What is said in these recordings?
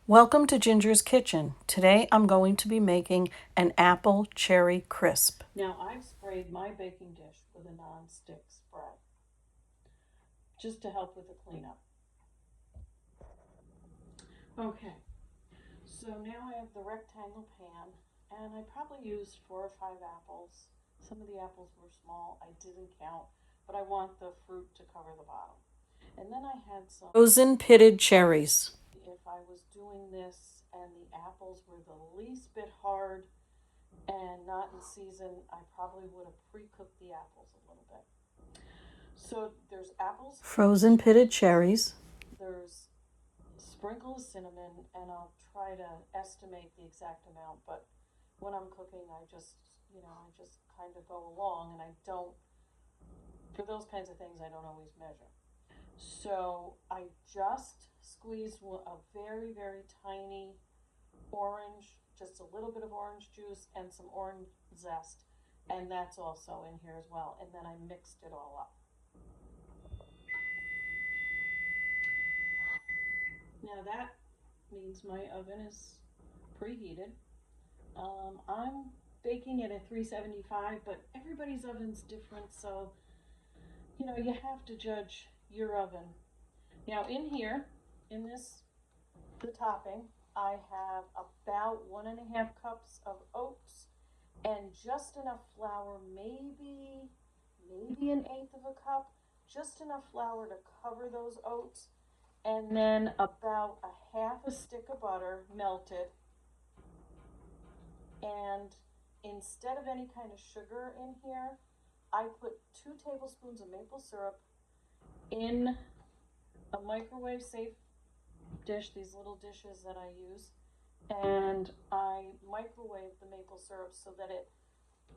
Welcome to Ginger's Kitchen. Today I'm going to be making an apple cherry crisp. Now I've sprayed my baking dish with a non-stick spray just to help with the cleanup. Okay, so now I have the rectangle pan and I probably used 4 or 5 apples. Some of the apples were small, I didn't count, but I want the fruit to cover the bottom. And then I had some frozen pitted cherries. If I was doing this and the apples were the least bit hard and not in season, I probably would have pre-cooked the apples a little bit. So there's apples, frozen pitted cherries, there's a sprinkle of cinnamon, and I'll try to estimate the exact amount, but when I'm cooking, I just kind of go along, and I don't, for those kinds of things, I don't always measure. So I just squeezed a very, very tiny orange, just a little bit of orange juice and some orange zest, and that's also in here as well. And then I mixed it all up. Now that means my oven is preheated. I'm baking it at 375, but everybody's oven's different, so you have to judge your oven. Now in here, in the topping, I have about 1.5 cups of oats and just enough flour, maybe 1/8 of a cup, just enough flour to cover those oats, and then about a half a stick of butter melted. And instead of any kind of sugar in here, I put 2 tablespoons of maple syrup in a microwave safe dish, these little dishes that I use, and I microwave the maple syrup so that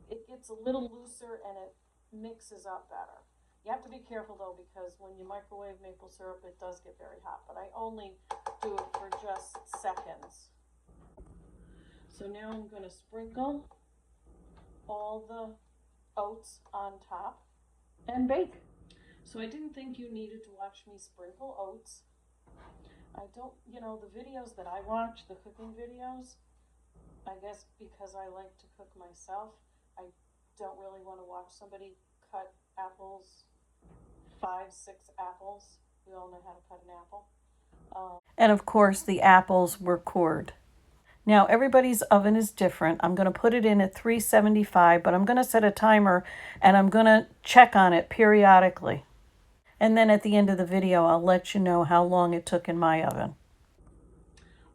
it gets a little looser and it mixes up better. You have to be careful though, because when you microwave maple syrup, it does get very hot, but I only do it for just seconds. So now I'm going to sprinkle all the oats on top and bake. So I didn't think you needed to watch me sprinkle oats. I don't, the videos that I watch, the cooking videos, I guess because I like to cook myself, I don't really want to watch somebody cut apples, 5, 6 apples. We all know how to cut an apple. And of course, the apples were cored. Now, everybody's oven is different. I'm going to put it in at 375, but I'm going to set a timer and I'm going to check on it periodically. And then at the end of the video, I'll let you know how long it took in my oven.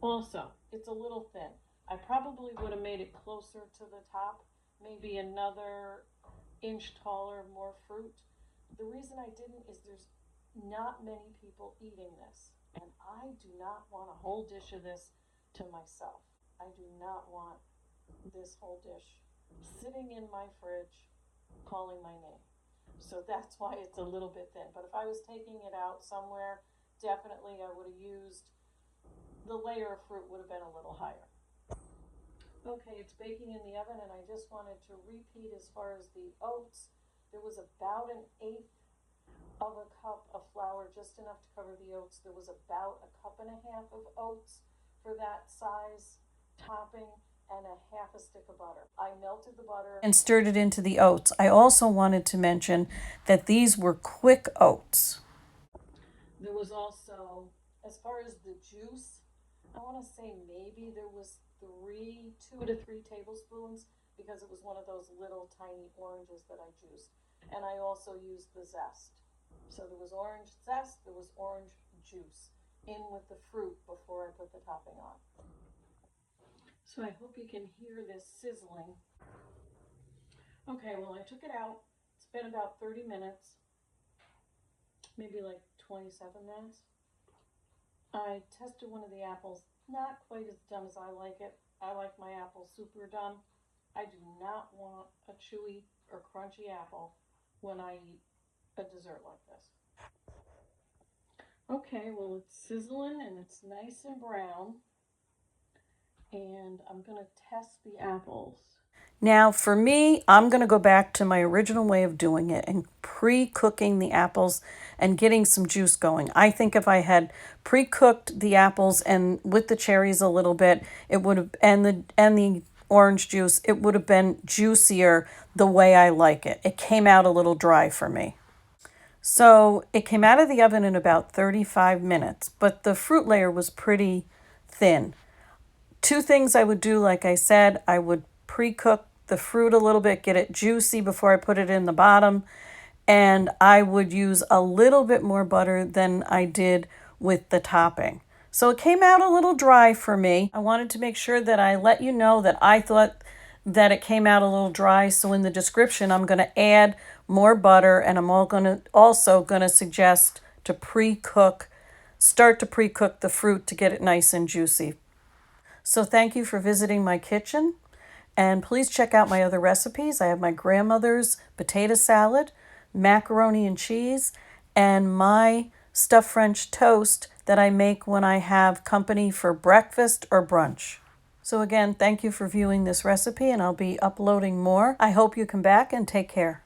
Also, it's a little thin. I probably would have made it closer to the top, maybe another inch taller, more fruit. The reason I didn't is there's not many people eating this, and I do not want a whole dish of this to myself. I do not want this whole dish sitting in my fridge calling my name. So that's why it's a little bit thin. But if I was taking it out somewhere, definitely I would have used, the layer of fruit would have been a little higher. Okay, it's baking in the oven, and I just wanted to repeat as far as the oats. There was about 1/8 of a cup of flour, just enough to cover the oats. There was about 1.5 cups of oats for that size topping, and a half a stick of butter. I melted the butter and stirred it into the oats. I also wanted to mention that these were quick oats. There was also, as far as the juice, I want to say maybe there was 2 to 3 tablespoons, because it was one of those little tiny oranges that I juiced. And I also used the zest. So there was orange zest, there was orange juice in with the fruit before I put the topping on. So I hope you can hear this sizzling. Okay, well, I took it out. It's been about 30 minutes, maybe like 27 minutes. I tested one of the apples, not quite as done as I like it. I like my apples super done. I do not want a chewy or crunchy apple when I eat a dessert like this. Okay, well, it's sizzling and it's nice and brown. And I'm going to test the apples. Now for me, I'm going to go back to my original way of doing it and pre-cooking the apples and getting some juice going. I think if I had pre-cooked the apples and with the cherries a little bit, it would have and the orange juice, it would have been juicier the way I like it. It came out a little dry for me. So it came out of the oven in about 35 minutes, but the fruit layer was pretty thin. Two things I would do, like I said, I would pre-cook the fruit a little bit, get it juicy before I put it in the bottom, and I would use a little bit more butter than I did with the topping. So it came out a little dry for me. I wanted to make sure that I let you know that I thought that it came out a little dry. So in the description, I'm going to add more butter, and I'm also going to suggest to start to pre-cook the fruit to get it nice and juicy. So thank you for visiting my kitchen, and please check out my other recipes. I have my grandmother's potato salad, macaroni and cheese, and my stuffed French toast that I make when I have company for breakfast or brunch. So again, thank you for viewing this recipe, and I'll be uploading more. I hope you come back, and take care.